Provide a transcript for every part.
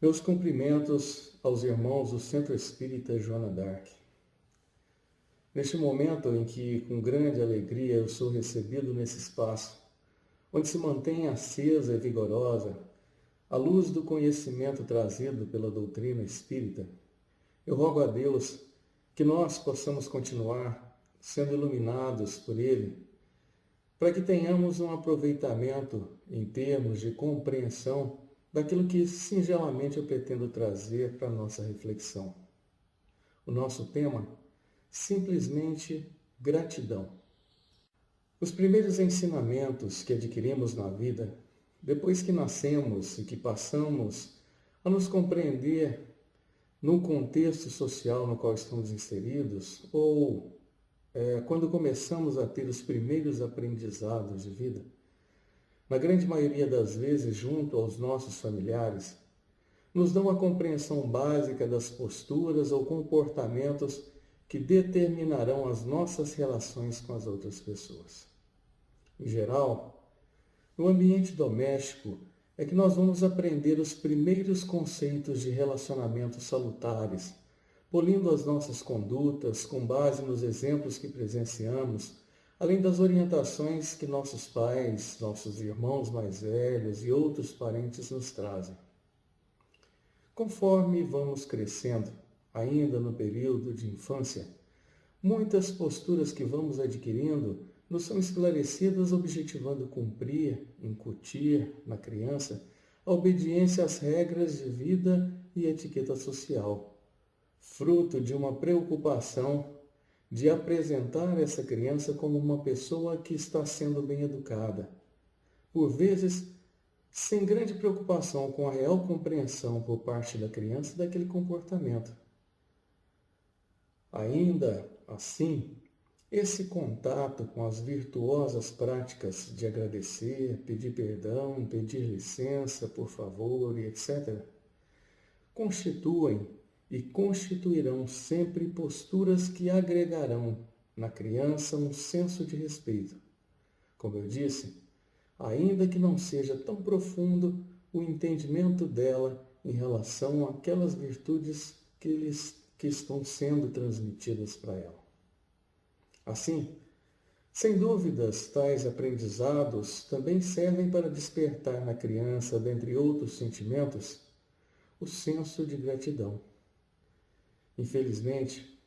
Meus cumprimentos aos irmãos do Centro Espírita Joana d'Arc. Neste momento em que, com grande alegria, eu sou recebido nesse espaço, onde se mantém acesa e vigorosa a luz do conhecimento trazido pela doutrina espírita, eu rogo a Deus que nós possamos continuar sendo iluminados por Ele, para que tenhamos um aproveitamento em termos de compreensão daquilo que singelamente eu pretendo trazer para a nossa reflexão. O nosso tema, simplesmente gratidão. Os primeiros ensinamentos que adquirimos na vida, depois que nascemos e que passamos a nos compreender no contexto social no qual estamos inseridos, ou quando começamos a ter os primeiros aprendizados de vida, na grande maioria das vezes junto aos nossos familiares, nos dão a compreensão básica das posturas ou comportamentos que determinarão as nossas relações com as outras pessoas. Em geral, no ambiente doméstico é que nós vamos aprender os primeiros conceitos de relacionamentos salutares, polindo as nossas condutas com base nos exemplos que presenciamos, além das orientações que nossos pais, nossos irmãos mais velhos e outros parentes nos trazem. Conforme vamos crescendo, ainda no período de infância, muitas posturas que vamos adquirindo nos são esclarecidas objetivando cumprir, incutir na criança a obediência às regras de vida e etiqueta social, fruto de uma preocupação de apresentar essa criança como uma pessoa que está sendo bem educada, por vezes sem grande preocupação com a real compreensão por parte da criança daquele comportamento. Ainda assim, esse contato com as virtuosas práticas de agradecer, pedir perdão, pedir licença, por favor e etc., constituem e constituirão sempre posturas que agregarão na criança um senso de respeito. Como eu disse, ainda que não seja tão profundo o entendimento dela em relação àquelas virtudes que estão sendo transmitidas para ela. Assim, sem dúvidas, tais aprendizados também servem para despertar na criança, dentre outros sentimentos, o senso de gratidão. Infelizmente,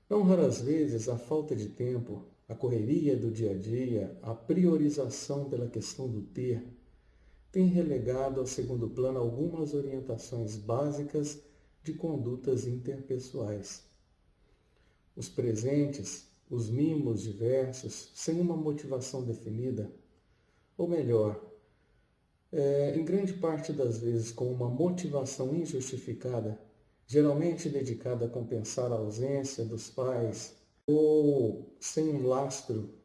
não raras vezes a falta de tempo, a correria do dia a dia, a priorização pela questão do ter, tem relegado ao segundo plano algumas orientações básicas de condutas interpessoais. Os presentes, os mimos diversos, sem uma motivação definida, ou melhor, em grande parte das vezes com uma motivação injustificada, geralmente dedicada a compensar a ausência dos pais, ou sem um lastro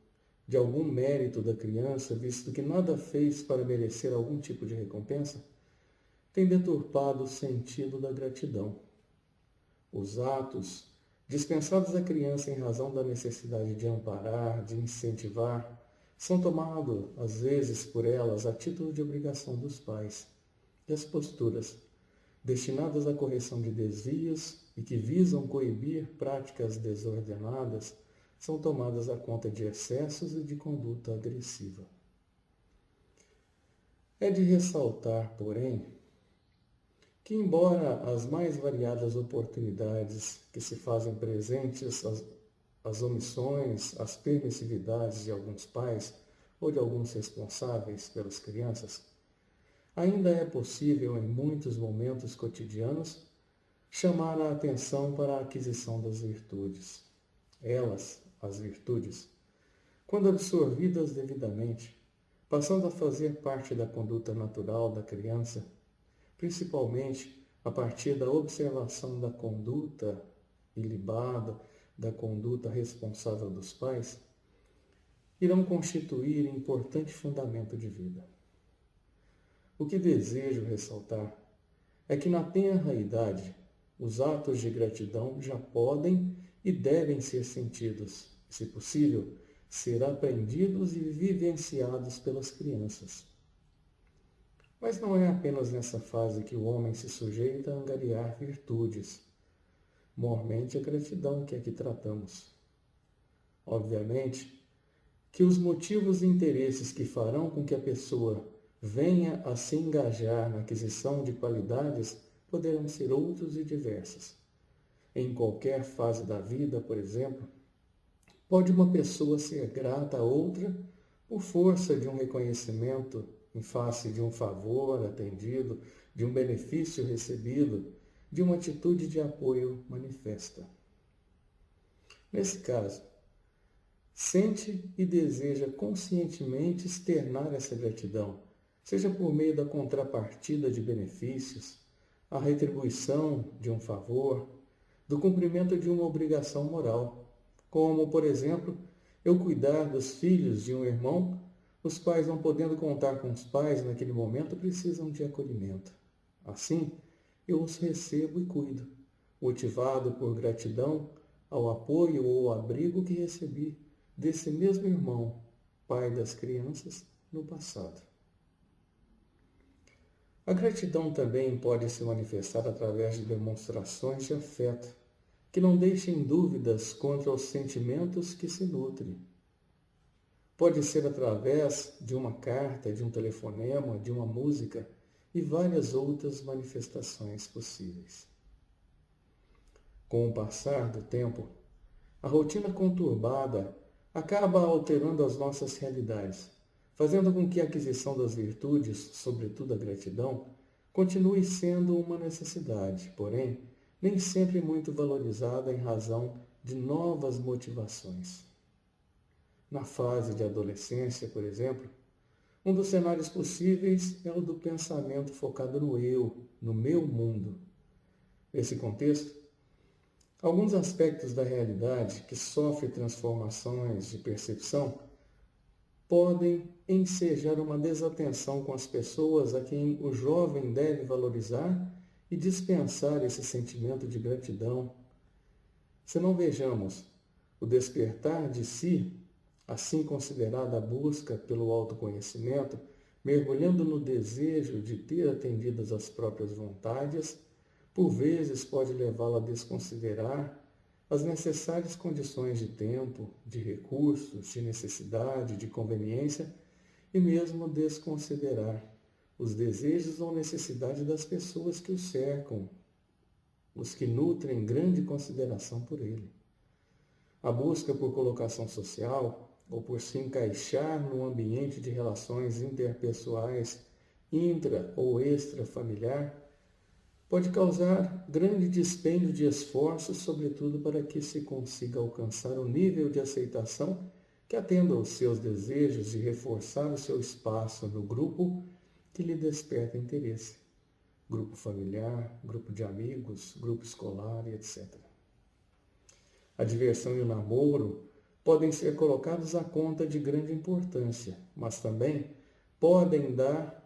de algum mérito da criança, visto que nada fez para merecer algum tipo de recompensa, tem deturpado o sentido da gratidão. Os atos dispensados à criança em razão da necessidade de amparar, de incentivar, são tomados, às vezes, por elas a título de obrigação dos pais. E as posturas, destinadas à correção de desvios e que visam coibir práticas desordenadas, são tomadas à conta de excessos e de conduta agressiva. É de ressaltar, porém, que embora as mais variadas oportunidades que se fazem presentes, as omissões, as permissividades de alguns pais ou de alguns responsáveis pelas crianças, ainda é possível em muitos momentos cotidianos chamar a atenção para a aquisição das virtudes. Elas, as virtudes, quando absorvidas devidamente, passando a fazer parte da conduta natural da criança, principalmente a partir da observação da conduta ilibada, da conduta responsável dos pais, irão constituir importante fundamento de vida. O que desejo ressaltar é que na tenra idade, os atos de gratidão já podem e devem ser sentidos, se possível, ser aprendidos e vivenciados pelas crianças. Mas não é apenas nessa fase que o homem se sujeita a angariar virtudes. Mormente a gratidão que aqui tratamos. Obviamente que os motivos e interesses que farão com que a pessoa venha a se engajar na aquisição de qualidades poderão ser outros e diversos. Em qualquer fase da vida, por exemplo, pode uma pessoa ser grata a outra por força de um reconhecimento em face de um favor atendido, de um benefício recebido, de uma atitude de apoio manifesta. Nesse caso, sente e deseja conscientemente externar essa gratidão, seja por meio da contrapartida de benefícios, a retribuição de um favor, do cumprimento de uma obrigação moral, como, por exemplo, eu cuidar dos filhos de um irmão, os quais, não podendo contar com os pais naquele momento, precisam de acolhimento. Assim, eu os recebo e cuido, motivado por gratidão ao apoio ou abrigo que recebi desse mesmo irmão, pai das crianças, no passado. A gratidão também pode se manifestar através de demonstrações de afeto, que não deixem dúvidas quanto aos sentimentos que se nutrem. Pode ser através de uma carta, de um telefonema, de uma música e várias outras manifestações possíveis. Com o passar do tempo, a rotina conturbada acaba alterando as nossas realidades, fazendo com que a aquisição das virtudes, sobretudo a gratidão, continue sendo uma necessidade, porém, nem sempre muito valorizada em razão de novas motivações. Na fase de adolescência, por exemplo, um dos cenários possíveis é o do pensamento focado no eu, no meu mundo. Nesse contexto, alguns aspectos da realidade que sofrem transformações de percepção podem ensejar uma desatenção com as pessoas a quem o jovem deve valorizar e dispensar esse sentimento de gratidão. Se não vejamos o despertar de si, assim considerada a busca pelo autoconhecimento, mergulhando no desejo de ter atendidas às próprias vontades, por vezes pode levá-la a desconsiderar as necessárias condições de tempo, de recursos, de necessidade, de conveniência e mesmo desconsiderar os desejos ou necessidades das pessoas que o cercam, os que nutrem grande consideração por ele. A busca por colocação social ou por se encaixar num ambiente de relações interpessoais, intra ou extrafamiliar, pode causar grande dispêndio de esforços, sobretudo para que se consiga alcançar um nível de aceitação que atenda aos seus desejos de reforçar o seu espaço no grupo que lhe desperta interesse. Grupo familiar, grupo de amigos, grupo escolar e etc. A diversão e o namoro podem ser colocados à conta de grande importância, mas também podem dar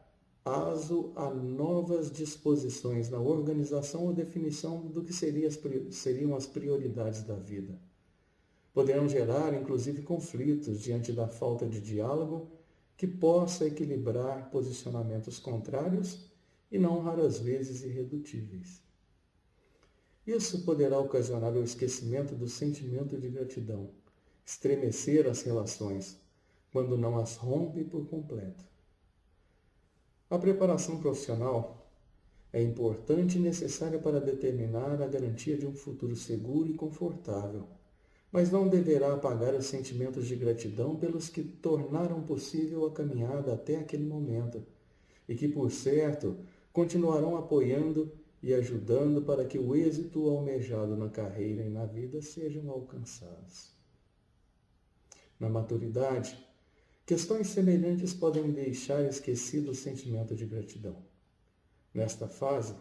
aso a novas disposições na organização ou definição do que seriam as prioridades da vida. Poderão gerar, inclusive, conflitos diante da falta de diálogo que possa equilibrar posicionamentos contrários e não raras vezes irredutíveis. Isso poderá ocasionar o esquecimento do sentimento de gratidão, estremecer as relações, quando não as rompe por completo. A preparação profissional é importante e necessária para determinar a garantia de um futuro seguro e confortável, mas não deverá apagar os sentimentos de gratidão pelos que tornaram possível a caminhada até aquele momento e que, por certo, continuarão apoiando e ajudando para que o êxito almejado na carreira e na vida sejam alcançados. Na maturidade, questões semelhantes podem deixar esquecido o sentimento de gratidão. Nesta fase,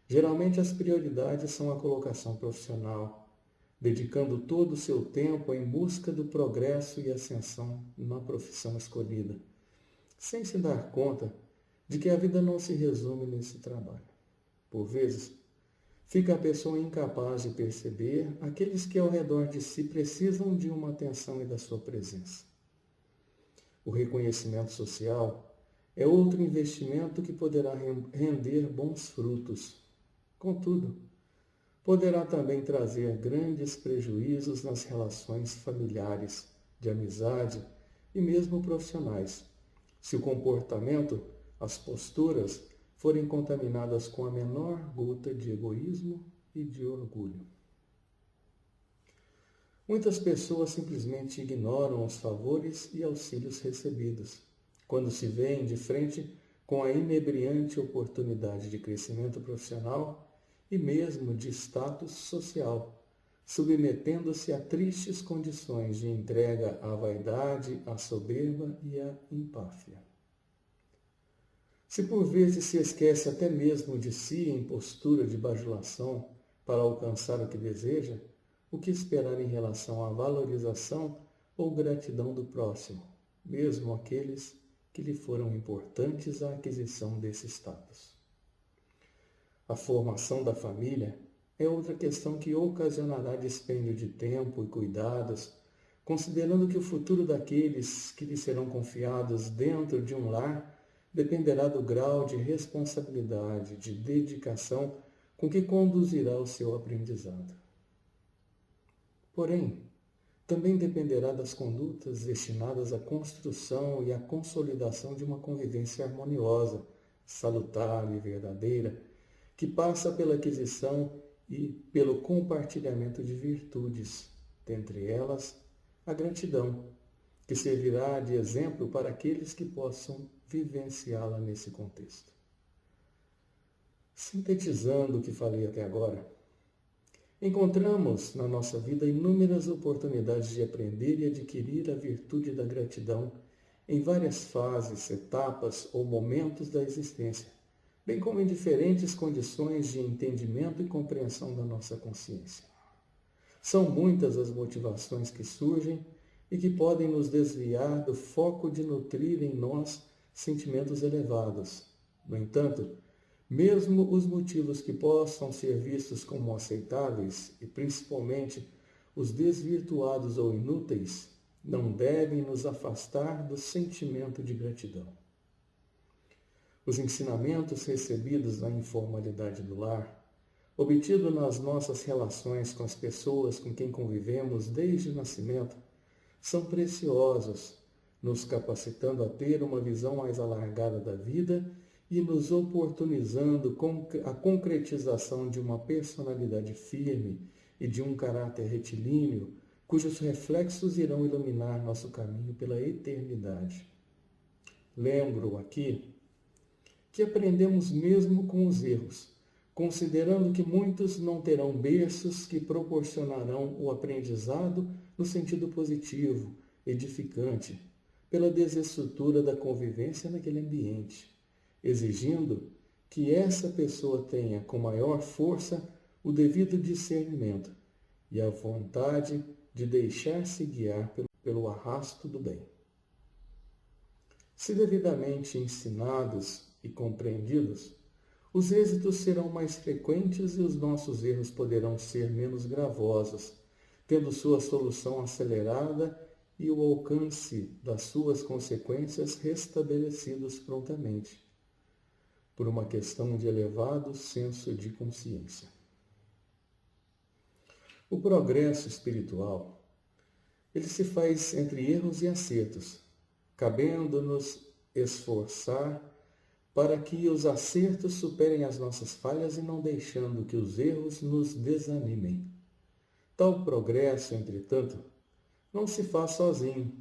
geralmente as prioridades são a colocação profissional, dedicando todo o seu tempo em busca do progresso e ascensão na profissão escolhida, sem se dar conta de que a vida não se resume nesse trabalho. Por vezes, fica a pessoa incapaz de perceber aqueles que ao redor de si precisam de uma atenção e da sua presença. O reconhecimento social é outro investimento que poderá render bons frutos. Contudo, poderá também trazer grandes prejuízos nas relações familiares, de amizade e mesmo profissionais, se o comportamento, as posturas, forem contaminadas com a menor gota de egoísmo e de orgulho. Muitas pessoas simplesmente ignoram os favores e auxílios recebidos, quando se veem de frente com a inebriante oportunidade de crescimento profissional e mesmo de status social, submetendo-se a tristes condições de entrega à vaidade, à soberba e à empáfia. Se por vezes se esquece até mesmo de si em postura de bajulação para alcançar o que deseja, o que esperar em relação à valorização ou gratidão do próximo, mesmo aqueles que lhe foram importantes à aquisição desse status? A formação da família é outra questão que ocasionará dispêndio de tempo e cuidados, considerando que o futuro daqueles que lhe serão confiados dentro de um lar dependerá do grau de responsabilidade, de dedicação com que conduzirá o seu aprendizado. Porém, também dependerá das condutas destinadas à construção e à consolidação de uma convivência harmoniosa, salutar e verdadeira, que passa pela aquisição e pelo compartilhamento de virtudes, dentre elas a gratidão, que servirá de exemplo para aqueles que possam vivenciá-la nesse contexto. Sintetizando o que falei até agora, encontramos na nossa vida inúmeras oportunidades de aprender e adquirir a virtude da gratidão em várias fases, etapas ou momentos da existência, bem como em diferentes condições de entendimento e compreensão da nossa consciência. São muitas as motivações que surgem e que podem nos desviar do foco de nutrir em nós sentimentos elevados. No entanto, mesmo os motivos que possam ser vistos como aceitáveis, e principalmente os desvirtuados ou inúteis, não devem nos afastar do sentimento de gratidão. Os ensinamentos recebidos na informalidade do lar, obtidos nas nossas relações com as pessoas com quem convivemos desde o nascimento, são preciosos, nos capacitando a ter uma visão mais alargada da vida e nos oportunizando a concretização de uma personalidade firme e de um caráter retilíneo, cujos reflexos irão iluminar nosso caminho pela eternidade. Lembro aqui que aprendemos mesmo com os erros, considerando que muitos não terão berços que proporcionarão o aprendizado no sentido positivo, edificante, pela desestrutura da convivência naquele ambiente, exigindo que essa pessoa tenha com maior força o devido discernimento e a vontade de deixar-se guiar pelo arrasto do bem. Se devidamente ensinados e compreendidos, os êxitos serão mais frequentes e os nossos erros poderão ser menos gravosos, tendo sua solução acelerada e o alcance das suas consequências restabelecidos prontamente, por uma questão de elevado senso de consciência. O progresso espiritual, ele se faz entre erros e acertos, cabendo-nos esforçar para que os acertos superem as nossas falhas e não deixando que os erros nos desanimem. Tal progresso, entretanto, não se faz sozinho,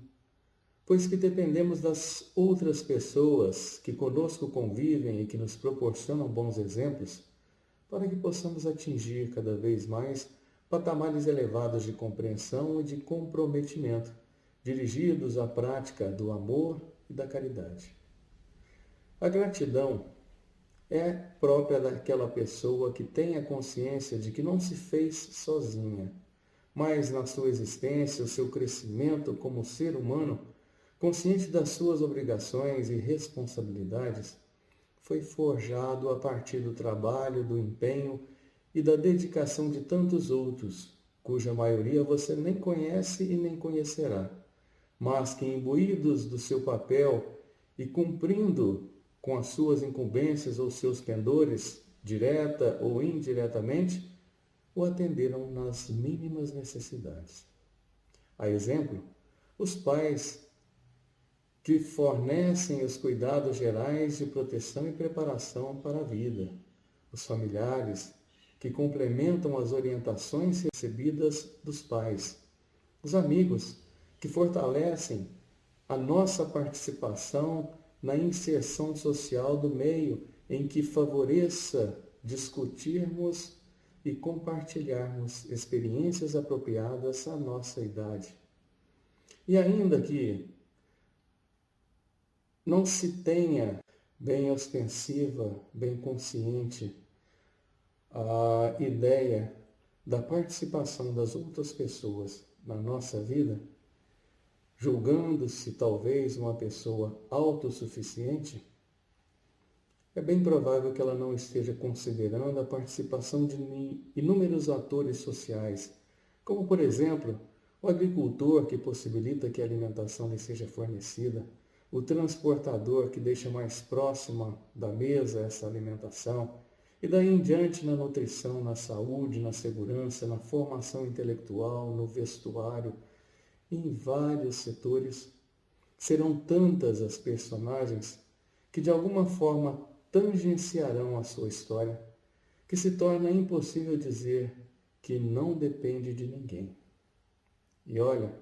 pois que dependemos das outras pessoas que conosco convivem e que nos proporcionam bons exemplos, para que possamos atingir cada vez mais patamares elevados de compreensão e de comprometimento, dirigidos à prática do amor e da caridade. A gratidão é própria daquela pessoa que tem a consciência de que não se fez sozinha, mas na sua existência, o seu crescimento como ser humano, consciente das suas obrigações e responsabilidades, foi forjado a partir do trabalho, do empenho e da dedicação de tantos outros, cuja maioria você nem conhece e nem conhecerá, mas que, imbuídos do seu papel e cumprindo com as suas incumbências ou seus pendores, direta ou indiretamente, o atenderam nas mínimas necessidades. A exemplo, os pais que fornecem os cuidados gerais de proteção e preparação para a vida, os familiares que complementam as orientações recebidas dos pais, os amigos que fortalecem a nossa participação na inserção social do meio em que favoreça discutirmos e compartilharmos experiências apropriadas à nossa idade. E ainda que não se tenha bem ostensiva, bem consciente, a ideia da participação das outras pessoas na nossa vida, julgando-se talvez uma pessoa autossuficiente, é bem provável que ela não esteja considerando a participação de inúmeros atores sociais, como, por exemplo, o agricultor que possibilita que a alimentação lhe seja fornecida, o transportador que deixa mais próxima da mesa essa alimentação, e daí em diante na nutrição, na saúde, na segurança, na formação intelectual, no vestuário, em vários setores. Serão tantas as personagens que de alguma forma tangenciarão a sua história, que se torna impossível dizer que não depende de ninguém. E olha,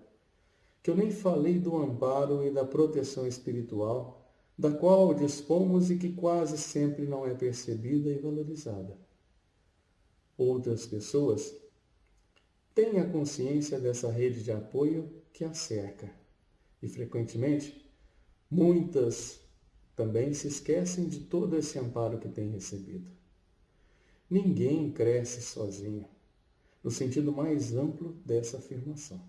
que eu nem falei do amparo e da proteção espiritual, da qual dispomos e que quase sempre não é percebida e valorizada. Outras pessoas têm a consciência dessa rede de apoio que a cerca, e frequentemente, muitas também se esquecem de todo esse amparo que têm recebido. Ninguém cresce sozinho, no sentido mais amplo dessa afirmação.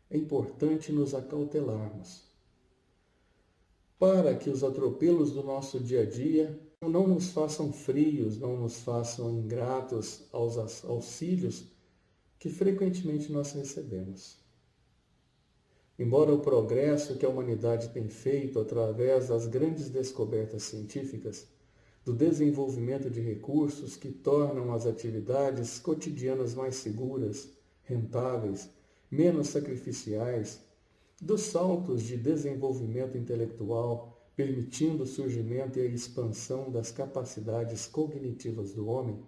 É importante nos acautelarmos, para que os atropelos do nosso dia a dia não nos façam frios, não nos façam ingratos aos auxílios que frequentemente nós recebemos. Embora o progresso que a humanidade tem feito através das grandes descobertas científicas, do desenvolvimento de recursos que tornam as atividades cotidianas mais seguras, rentáveis, menos sacrificiais, dos saltos de desenvolvimento intelectual, permitindo o surgimento e a expansão das capacidades cognitivas do homem,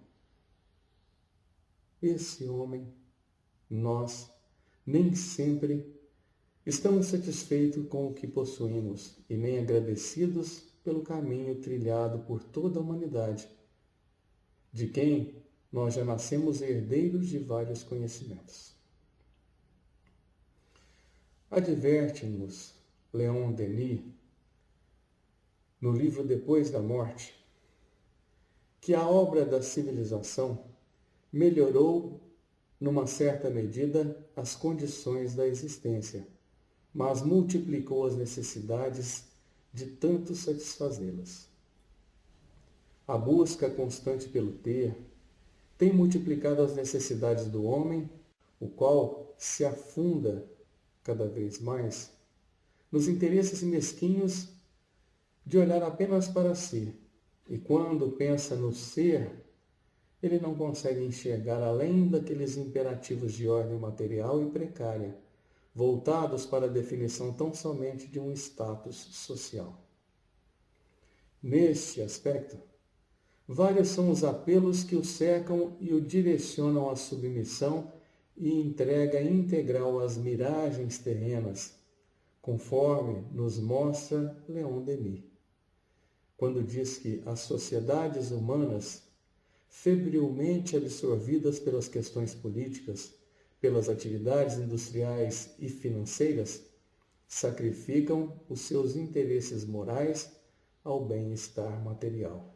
esse homem, nós, nem sempre estamos satisfeitos com o que possuímos e nem agradecidos pelo caminho trilhado por toda a humanidade, de quem nós já nascemos herdeiros de vários conhecimentos. Adverte-nos Leon Denis, no livro Depois da Morte, que a obra da civilização melhorou, numa certa medida, as condições da existência, mas multiplicou as necessidades de tanto satisfazê-las. A busca constante pelo ter tem multiplicado as necessidades do homem, o qual se afunda cada vez mais nos interesses mesquinhos de olhar apenas para si, e quando pensa no ser, ele não consegue enxergar além daqueles imperativos de ordem material e precária, voltados para a definição tão somente de um status social. Neste aspecto, vários são os apelos que o cercam e o direcionam à submissão e entrega integral às miragens terrenas, conforme nos mostra Leon Denis, quando diz que as sociedades humanas, febrilmente absorvidas pelas questões políticas, pelas atividades industriais e financeiras, sacrificam os seus interesses morais ao bem-estar material.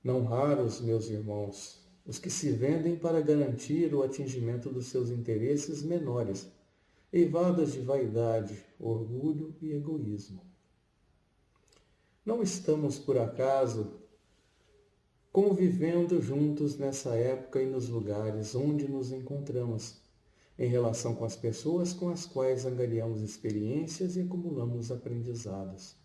Não raros, meus irmãos, os que se vendem para garantir o atingimento dos seus interesses menores, eivados de vaidade, orgulho e egoísmo. Não estamos, por acaso, convivendo juntos nessa época e nos lugares onde nos encontramos, em relação com as pessoas com as quais angariamos experiências e acumulamos aprendizados.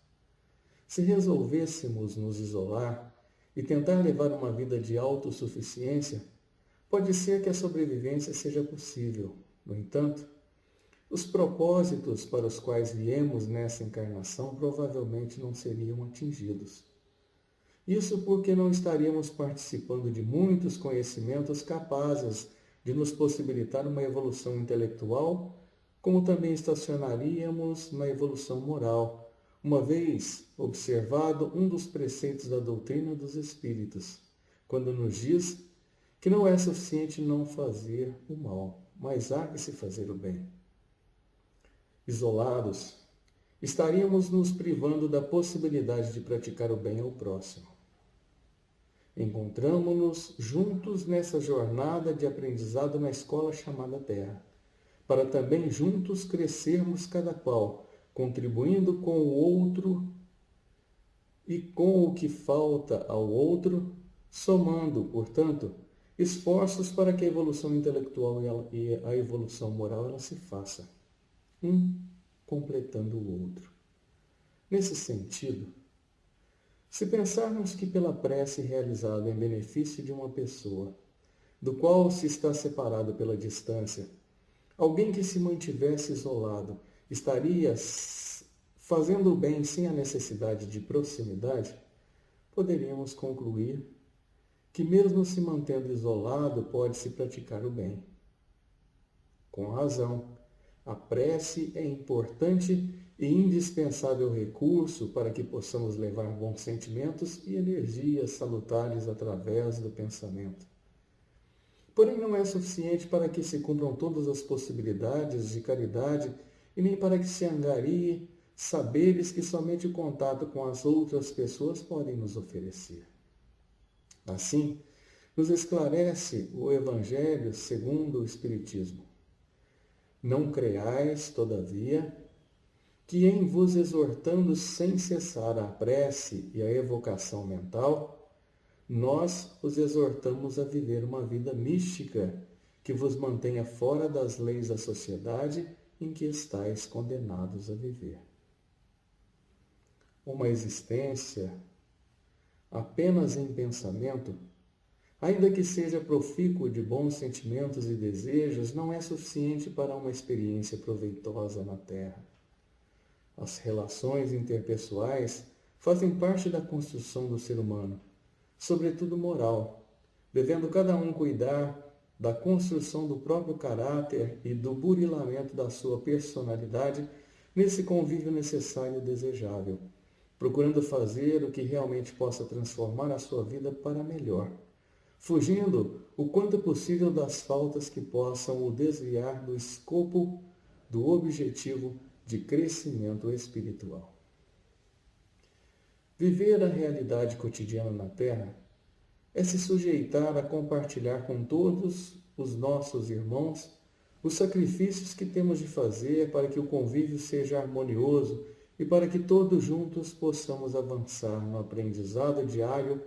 Se resolvêssemos nos isolar e tentar levar uma vida de autossuficiência, pode ser que a sobrevivência seja possível. No entanto, os propósitos para os quais viemos nessa encarnação provavelmente não seriam atingidos. Isso porque não estaríamos participando de muitos conhecimentos capazes de nos possibilitar uma evolução intelectual, como também estacionaríamos na evolução moral, uma vez observado um dos preceitos da doutrina dos espíritos, quando nos diz que não é suficiente não fazer o mal, mas há que se fazer o bem. Isolados, estaríamos nos privando da possibilidade de praticar o bem ao próximo. Encontramo-nos juntos nessa jornada de aprendizado na escola chamada Terra, para também juntos crescermos cada qual, contribuindo com o outro e com o que falta ao outro, somando, portanto, esforços para que a evolução intelectual e a evolução moral ela se faça, um completando o outro. Nesse sentido, se pensarmos que pela prece realizada em benefício de uma pessoa, do qual se está separado pela distância, alguém que se mantivesse isolado estaria fazendo o bem sem a necessidade de proximidade, poderíamos concluir que mesmo se mantendo isolado pode-se praticar o bem. Com razão, a prece é importante e indispensável recurso para que possamos levar bons sentimentos e energias salutares através do pensamento. Porém, não é suficiente para que se cumpram todas as possibilidades de caridade e nem para que se angarie saberes que somente o contato com as outras pessoas podem nos oferecer. Assim, nos esclarece o Evangelho segundo o Espiritismo. Não creais, todavia, que em vos exortando sem cessar a prece e a evocação mental, nós os exortamos a viver uma vida mística que vos mantenha fora das leis da sociedade em que estáis condenados a viver. Uma existência apenas em pensamento, ainda que seja profícuo de bons sentimentos e desejos, não é suficiente para uma experiência proveitosa na Terra. As relações interpessoais fazem parte da construção do ser humano, sobretudo moral, devendo cada um cuidar da construção do próprio caráter e do burilamento da sua personalidade nesse convívio necessário e desejável, procurando fazer o que realmente possa transformar a sua vida para melhor, fugindo o quanto possível das faltas que possam o desviar do escopo do objetivo de crescimento espiritual. Viver a realidade cotidiana na Terra é se sujeitar a compartilhar com todos os nossos irmãos os sacrifícios que temos de fazer para que o convívio seja harmonioso e para que todos juntos possamos avançar no aprendizado diário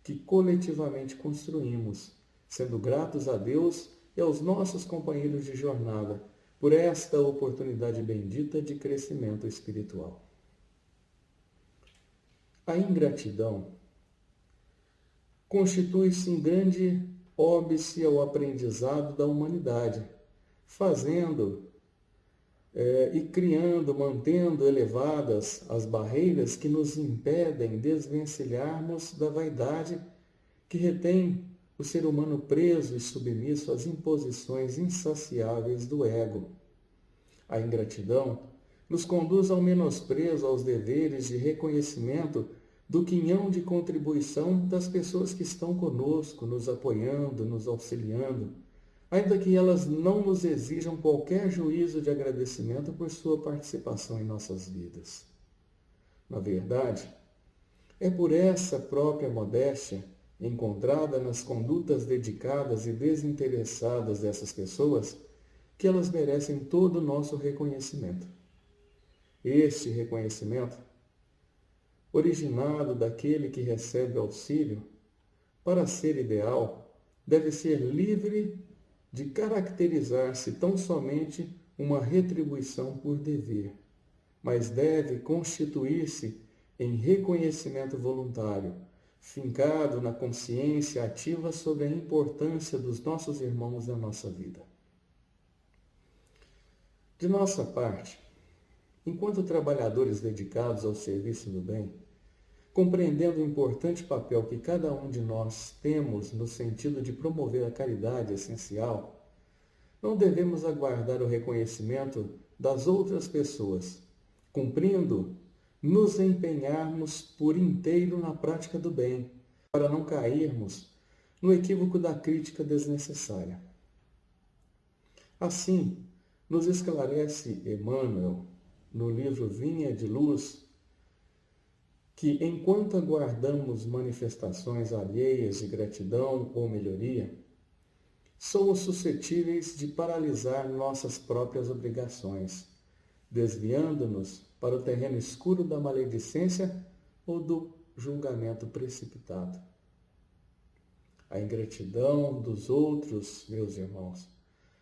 que coletivamente construímos, sendo gratos a Deus e aos nossos companheiros de jornada por esta oportunidade bendita de crescimento espiritual. A ingratidão constitui-se em grande óbice ao aprendizado da humanidade, fazendo e criando, mantendo elevadas as barreiras que nos impedem desvencilharmos da vaidade que retém o ser humano preso e submisso às imposições insaciáveis do ego. A ingratidão nos conduz ao menosprezo aos deveres de reconhecimento do quinhão de contribuição das pessoas que estão conosco, nos apoiando, nos auxiliando, ainda que elas não nos exijam qualquer juízo de agradecimento por sua participação em nossas vidas. Na verdade, é por essa própria modéstia, encontrada nas condutas dedicadas e desinteressadas dessas pessoas, que elas merecem todo o nosso reconhecimento. Este reconhecimento, originado daquele que recebe auxílio, para ser ideal, deve ser livre de caracterizar-se tão somente uma retribuição por dever, mas deve constituir-se em reconhecimento voluntário, fincado na consciência ativa sobre a importância dos nossos irmãos na nossa vida. De nossa parte, enquanto trabalhadores dedicados ao serviço do bem, compreendendo o importante papel que cada um de nós temos no sentido de promover a caridade essencial, não devemos aguardar o reconhecimento das outras pessoas, cumprindo nos empenharmos por inteiro na prática do bem, para não cairmos no equívoco da crítica desnecessária. Assim, nos esclarece Emmanuel, no livro Vinha de Luz, que enquanto aguardamos manifestações alheias de gratidão ou melhoria, somos suscetíveis de paralisar nossas próprias obrigações, desviando-nos para o terreno escuro da maledicência ou do julgamento precipitado. A ingratidão dos outros, meus irmãos,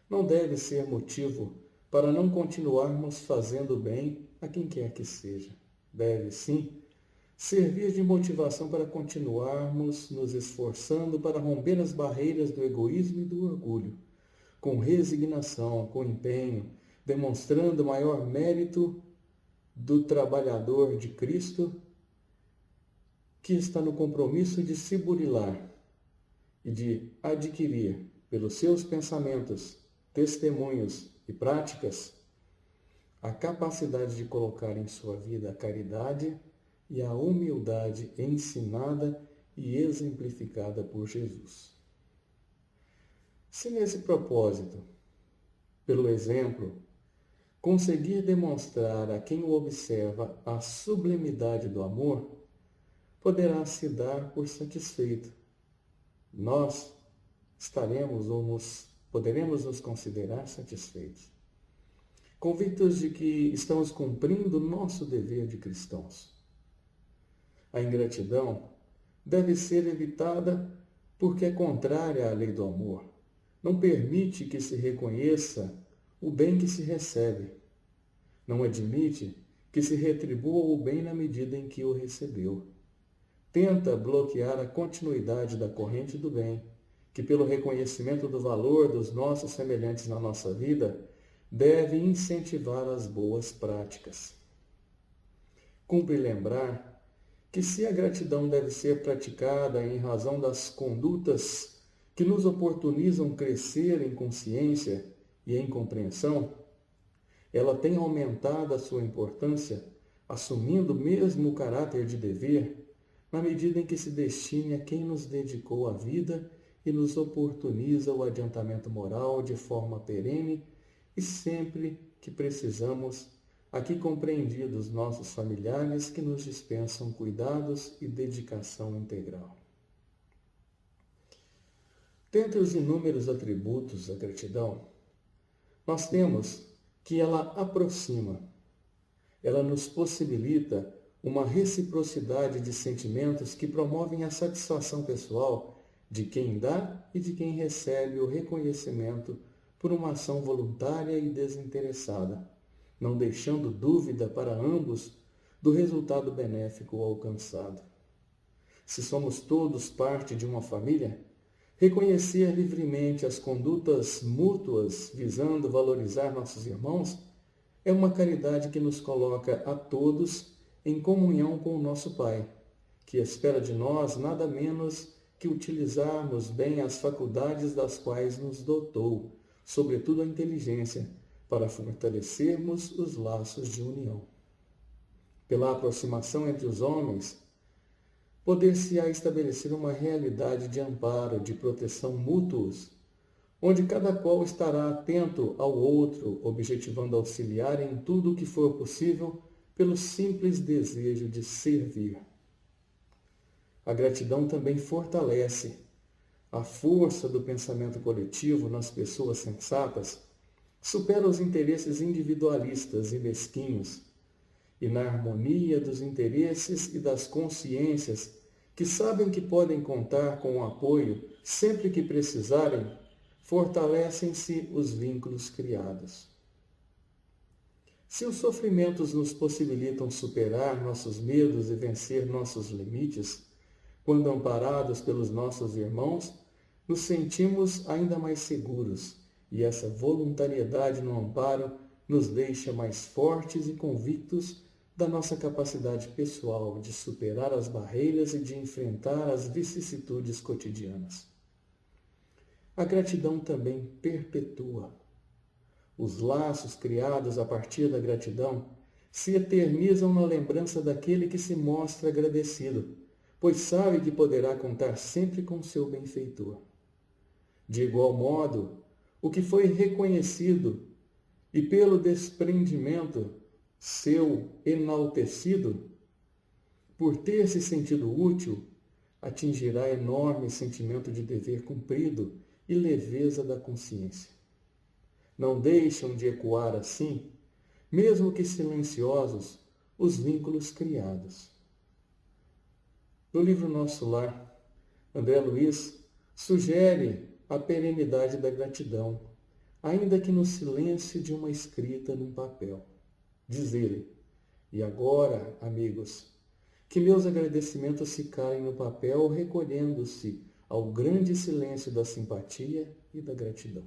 não deve ser motivo para não continuarmos fazendo bem a quem quer que seja. Deve, sim, servir de motivação para continuarmos nos esforçando para romper as barreiras do egoísmo e do orgulho, com resignação, com empenho, demonstrando o maior mérito do trabalhador de Cristo, que está no compromisso de se burilar e de adquirir, pelos seus pensamentos, testemunhos e práticas, a capacidade de colocar em sua vida a caridade e a humildade ensinada e exemplificada por Jesus. Se nesse propósito, pelo exemplo, conseguir demonstrar a quem o observa a sublimidade do amor, poderá se dar por satisfeito. Nós poderemos nos considerar satisfeitos, convictos de que estamos cumprindo o nosso dever de cristãos. A ingratidão deve ser evitada porque é contrária à lei do amor. Não permite que se reconheça o bem que se recebe. Não admite que se retribua o bem na medida em que o recebeu. Tenta bloquear a continuidade da corrente do bem, que pelo reconhecimento do valor dos nossos semelhantes na nossa vida, deve incentivar as boas práticas. Cumpre lembrar que se a gratidão deve ser praticada em razão das condutas que nos oportunizam crescer em consciência e em compreensão, ela tem aumentado a sua importância, assumindo mesmo o caráter de dever, na medida em que se destine a quem nos dedicou a vida e nos oportuniza o adiantamento moral de forma perene e sempre que precisamos, aqui compreendidos nossos familiares que nos dispensam cuidados e dedicação integral. Dentre os inúmeros atributos da gratidão, nós temos que ela aproxima, ela nos possibilita uma reciprocidade de sentimentos que promovem a satisfação pessoal de quem dá e de quem recebe o reconhecimento por uma ação voluntária e desinteressada, não deixando dúvida para ambos do resultado benéfico alcançado. Se somos todos parte de uma família, reconhecer livremente as condutas mútuas visando valorizar nossos irmãos é uma caridade que nos coloca a todos em comunhão com o nosso Pai, que espera de nós nada menos que utilizarmos bem as faculdades das quais nos dotou, sobretudo a inteligência, para fortalecermos os laços de união. Pela aproximação entre os homens, poder-se-á estabelecer uma realidade de amparo, de proteção mútuos, onde cada qual estará atento ao outro, objetivando auxiliar em tudo o que for possível pelo simples desejo de servir. A gratidão também fortalece a força do pensamento coletivo nas pessoas sensatas, supera os interesses individualistas e mesquinhos, e na harmonia dos interesses e das consciências que sabem que podem contar com o apoio sempre que precisarem, fortalecem-se os vínculos criados. Se os sofrimentos nos possibilitam superar nossos medos e vencer nossos limites, quando amparados pelos nossos irmãos, nos sentimos ainda mais seguros, e essa voluntariedade no amparo nos deixa mais fortes e convictos da nossa capacidade pessoal de superar as barreiras e de enfrentar as vicissitudes cotidianas. A gratidão também perpetua. Os laços criados a partir da gratidão se eternizam na lembrança daquele que se mostra agradecido, pois sabe que poderá contar sempre com seu benfeitor. De igual modo, o que foi reconhecido e pelo desprendimento seu enaltecido, por ter se sentido útil, atingirá enorme sentimento de dever cumprido e leveza da consciência. Não deixam de ecoar assim, mesmo que silenciosos, os vínculos criados. No livro Nosso Lar, André Luiz sugere a perenidade da gratidão, ainda que no silêncio de uma escrita num papel. Diz ele: e agora, amigos, que meus agradecimentos se calem no papel, recolhendo-se ao grande silêncio da simpatia e da gratidão.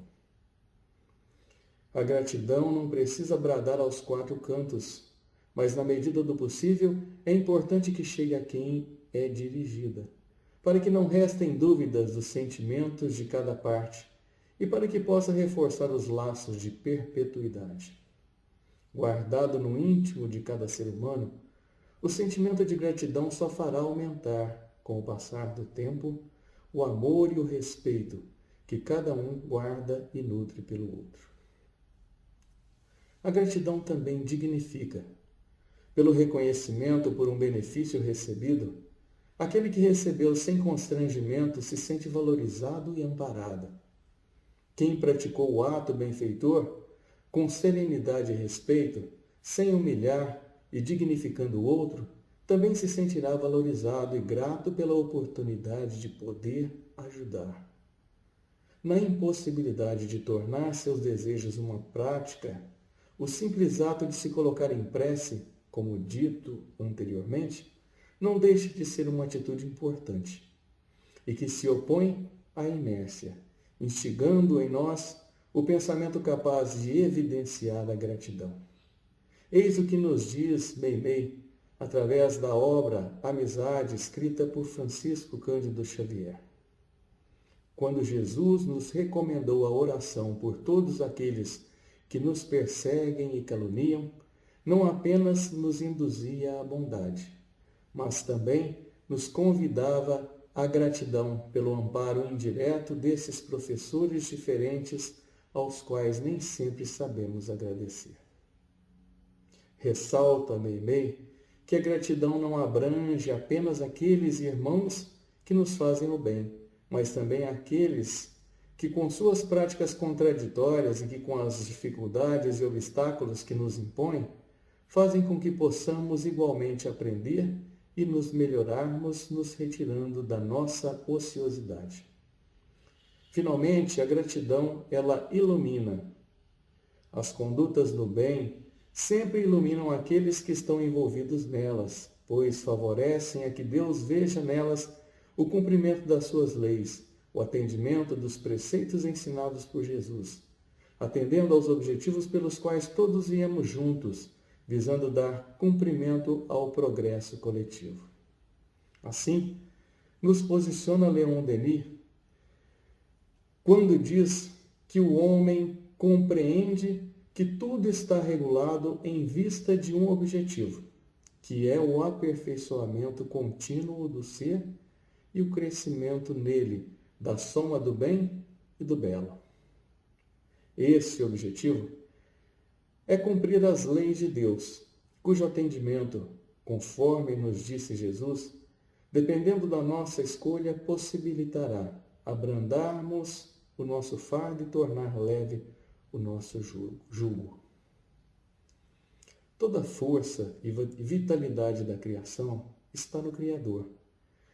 A gratidão não precisa bradar aos quatro cantos, mas na medida do possível é importante que chegue a quem é dirigida, para que não restem dúvidas dos sentimentos de cada parte e para que possa reforçar os laços de perpetuidade. Guardado no íntimo de cada ser humano, o sentimento de gratidão só fará aumentar, com o passar do tempo, o amor e o respeito que cada um guarda e nutre pelo outro. A gratidão também dignifica. Pelo reconhecimento por um benefício recebido, aquele que recebeu sem constrangimento se sente valorizado e amparado. Quem praticou o ato benfeitor, com serenidade e respeito, sem humilhar e dignificando o outro, também se sentirá valorizado e grato pela oportunidade de poder ajudar. Na impossibilidade de tornar seus desejos uma prática, o simples ato de se colocar em prece, como dito anteriormente, não deixa de ser uma atitude importante e que se opõe à inércia, instigando em nós o pensamento capaz de evidenciar a gratidão. Eis o que nos diz Meimei, através da obra Amizade, escrita por Francisco Cândido Xavier. Quando Jesus nos recomendou a oração por todos aqueles que nos perseguem e caluniam, não apenas nos induzia à bondade, mas também nos convidava à gratidão pelo amparo indireto desses professores diferentes aos quais nem sempre sabemos agradecer. Ressalta Meimei que a gratidão não abrange apenas aqueles irmãos que nos fazem o bem, mas também aqueles que com suas práticas contraditórias e que com as dificuldades e obstáculos que nos impõem, fazem com que possamos igualmente aprender e nos melhorarmos nos retirando da nossa ociosidade. Finalmente, a gratidão, ela ilumina. As condutas do bem sempre iluminam aqueles que estão envolvidos nelas, pois favorecem a que Deus veja nelas o cumprimento das suas leis, o atendimento dos preceitos ensinados por Jesus, atendendo aos objetivos pelos quais todos viemos juntos, visando dar cumprimento ao progresso coletivo. Assim, nos posiciona Leon Denis quando diz que o homem compreende que tudo está regulado em vista de um objetivo, que é o aperfeiçoamento contínuo do ser e o crescimento nele da soma do bem e do belo. Esse objetivo é cumprir as leis de Deus, cujo atendimento, conforme nos disse Jesus, dependendo da nossa escolha, possibilitará abrandarmos o nosso fardo e tornar leve o nosso jugo. Toda a força e vitalidade da criação está no Criador.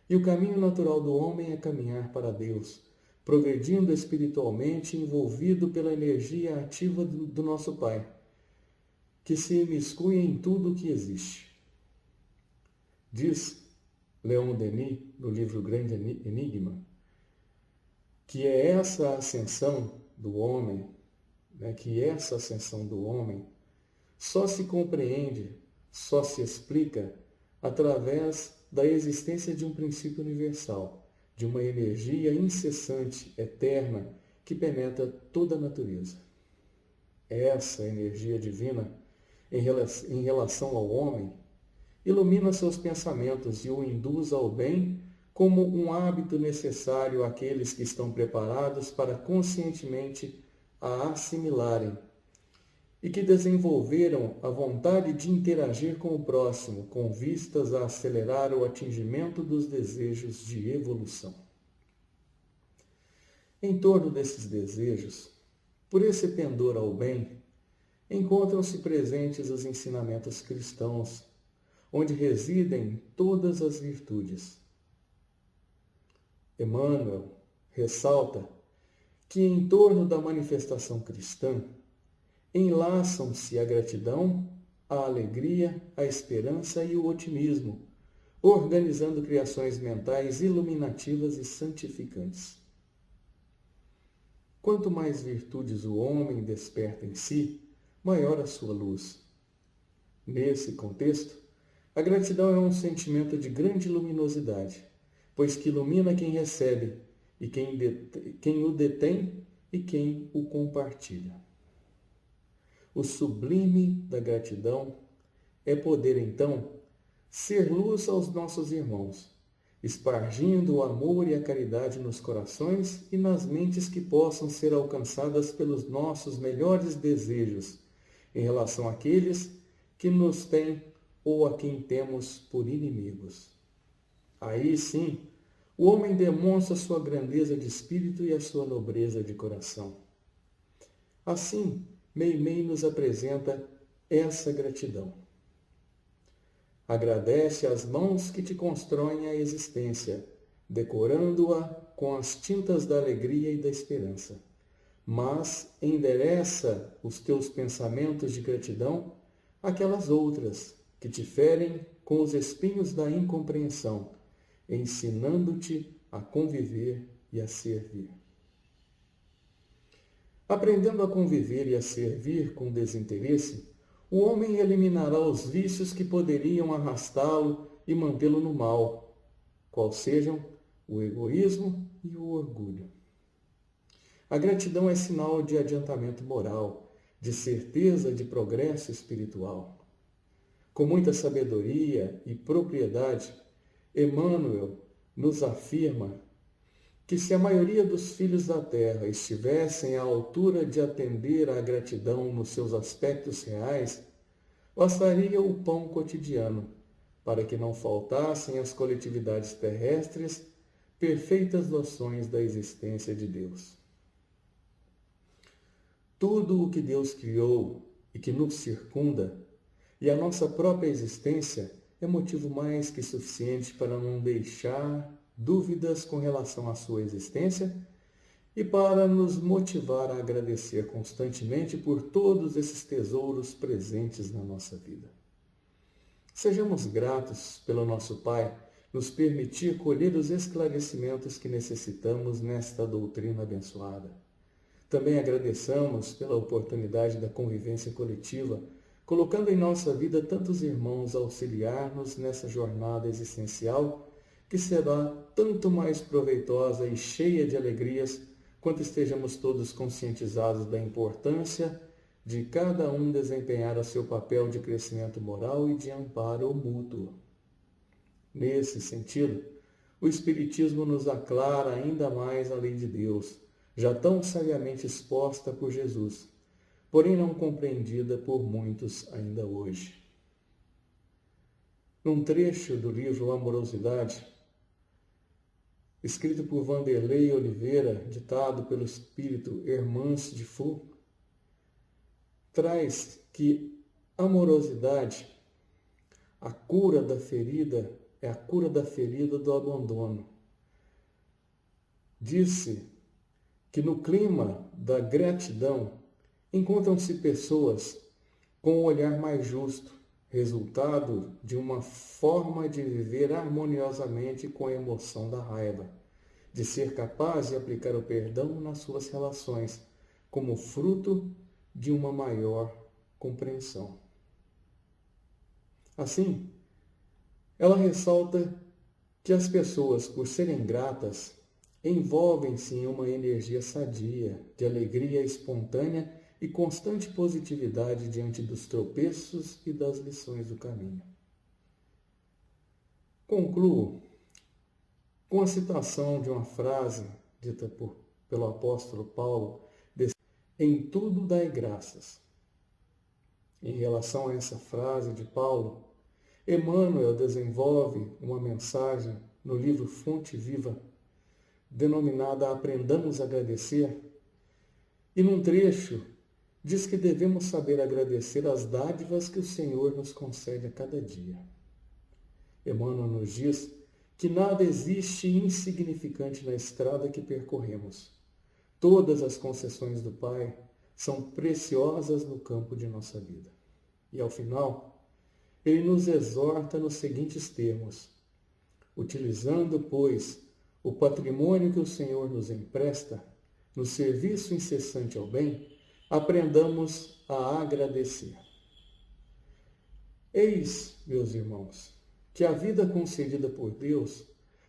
E o caminho natural do homem é caminhar para Deus, progredindo espiritualmente, envolvido pela energia ativa do nosso Pai, que se imiscui em tudo o que existe. Diz Leon Denis, no livro Grande Enigma, que é essa ascensão do homem, só se compreende, só se explica através da existência de um princípio universal, de uma energia incessante, eterna, que penetra toda a natureza. Essa energia divina, em relação ao homem, ilumina seus pensamentos e o induz ao bem como um hábito necessário àqueles que estão preparados para conscientemente a assimilarem e que desenvolveram a vontade de interagir com o próximo, com vistas a acelerar o atingimento dos desejos de evolução. Em torno desses desejos, por esse pendor ao bem, encontram-se presentes os ensinamentos cristãos, onde residem todas as virtudes. Emmanuel ressalta que em torno da manifestação cristã enlaçam-se a gratidão, a alegria, a esperança e o otimismo, organizando criações mentais iluminativas e santificantes. Quanto mais virtudes o homem desperta em si, maior a sua luz. Nesse contexto, a gratidão é um sentimento de grande luminosidade, pois que ilumina quem recebe, e quem o detém e quem o compartilha. O sublime da gratidão é poder, então, ser luz aos nossos irmãos, espargindo o amor e a caridade nos corações e nas mentes que possam ser alcançadas pelos nossos melhores desejos em relação àqueles que nos têm ou a quem temos por inimigos. Aí sim, o homem demonstra sua grandeza de espírito e a sua nobreza de coração. Assim, Meimei nos apresenta essa gratidão. Agradece às mãos que te constroem a existência, decorando-a com as tintas da alegria e da esperança. Mas endereça os teus pensamentos de gratidão àquelas outras que te ferem com os espinhos da incompreensão, ensinando-te a conviver e a servir. Aprendendo a conviver e a servir com desinteresse, o homem eliminará os vícios que poderiam arrastá-lo e mantê-lo no mal, qual sejam o egoísmo e o orgulho. A gratidão é sinal de adiantamento moral, de certeza de progresso espiritual. Com muita sabedoria e propriedade, Emmanuel nos afirma que se a maioria dos filhos da terra estivessem à altura de atender à gratidão nos seus aspectos reais, bastaria o pão cotidiano, para que não faltassem às coletividades terrestres perfeitas noções da existência de Deus. Tudo o que Deus criou e que nos circunda, e a nossa própria existência, é motivo mais que suficiente para não deixar dúvidas com relação à sua existência e para nos motivar a agradecer constantemente por todos esses tesouros presentes na nossa vida. Sejamos gratos pelo nosso Pai nos permitir colher os esclarecimentos que necessitamos nesta doutrina abençoada. Também agradeçamos pela oportunidade da convivência coletiva, colocando em nossa vida tantos irmãos a auxiliar-nos nessa jornada existencial que será tanto mais proveitosa e cheia de alegrias quanto estejamos todos conscientizados da importância de cada um desempenhar o seu papel de crescimento moral e de amparo mútuo. Nesse sentido, o Espiritismo nos aclara ainda mais a lei de Deus, já tão sabiamente exposta por Jesus, porém não compreendida por muitos ainda hoje. Num trecho do livro Amorosidade, escrito por Vanderlei Oliveira, ditado pelo espírito Hermance de Foucault, traz que amorosidade, a cura da ferida, é a cura da ferida do abandono. Disse que no clima da gratidão encontram-se pessoas com um olhar mais justo, resultado de uma forma de viver harmoniosamente com a emoção da raiva, de ser capaz de aplicar o perdão nas suas relações, como fruto de uma maior compreensão. Assim, ela ressalta que as pessoas, por serem gratas, envolvem-se em uma energia sadia, de alegria espontânea e constante positividade diante dos tropeços e das lições do caminho. Concluo com a citação de uma frase dita pelo apóstolo Paulo: em tudo dai graças. Em relação a essa frase de Paulo, Emmanuel desenvolve uma mensagem no livro Fonte Viva, denominada Aprendamos a Agradecer, e num trecho diz que devemos saber agradecer as dádivas que o Senhor nos concede a cada dia. Emmanuel nos diz que nada existe insignificante na estrada que percorremos. Todas as concessões do Pai são preciosas no campo de nossa vida. E ao final, ele nos exorta nos seguintes termos: utilizando, pois, o patrimônio que o Senhor nos empresta, no serviço incessante ao bem, aprendamos a agradecer. Eis, meus irmãos, que a vida concedida por Deus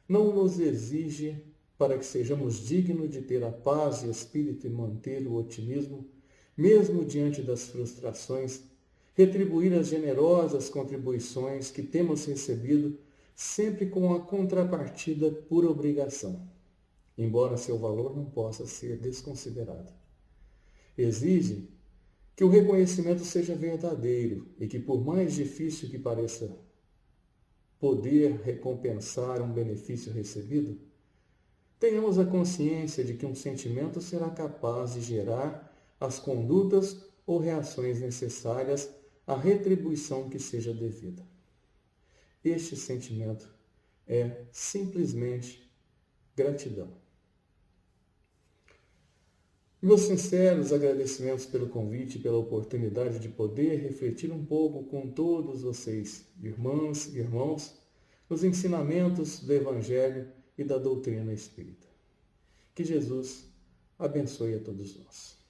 não nos exige para que sejamos dignos de ter a paz de espírito e manter o otimismo, mesmo diante das frustrações, retribuir as generosas contribuições que temos recebido, sempre com a contrapartida por obrigação, embora seu valor não possa ser desconsiderado. Exige que o reconhecimento seja verdadeiro e que, por mais difícil que pareça poder recompensar um benefício recebido, tenhamos a consciência de que um sentimento será capaz de gerar as condutas ou reações necessárias à retribuição que seja devida. Este sentimento é simplesmente gratidão. Meus sinceros agradecimentos pelo convite e pela oportunidade de poder refletir um pouco com todos vocês, irmãs e irmãos, nos ensinamentos do Evangelho e da doutrina espírita. Que Jesus abençoe a todos nós.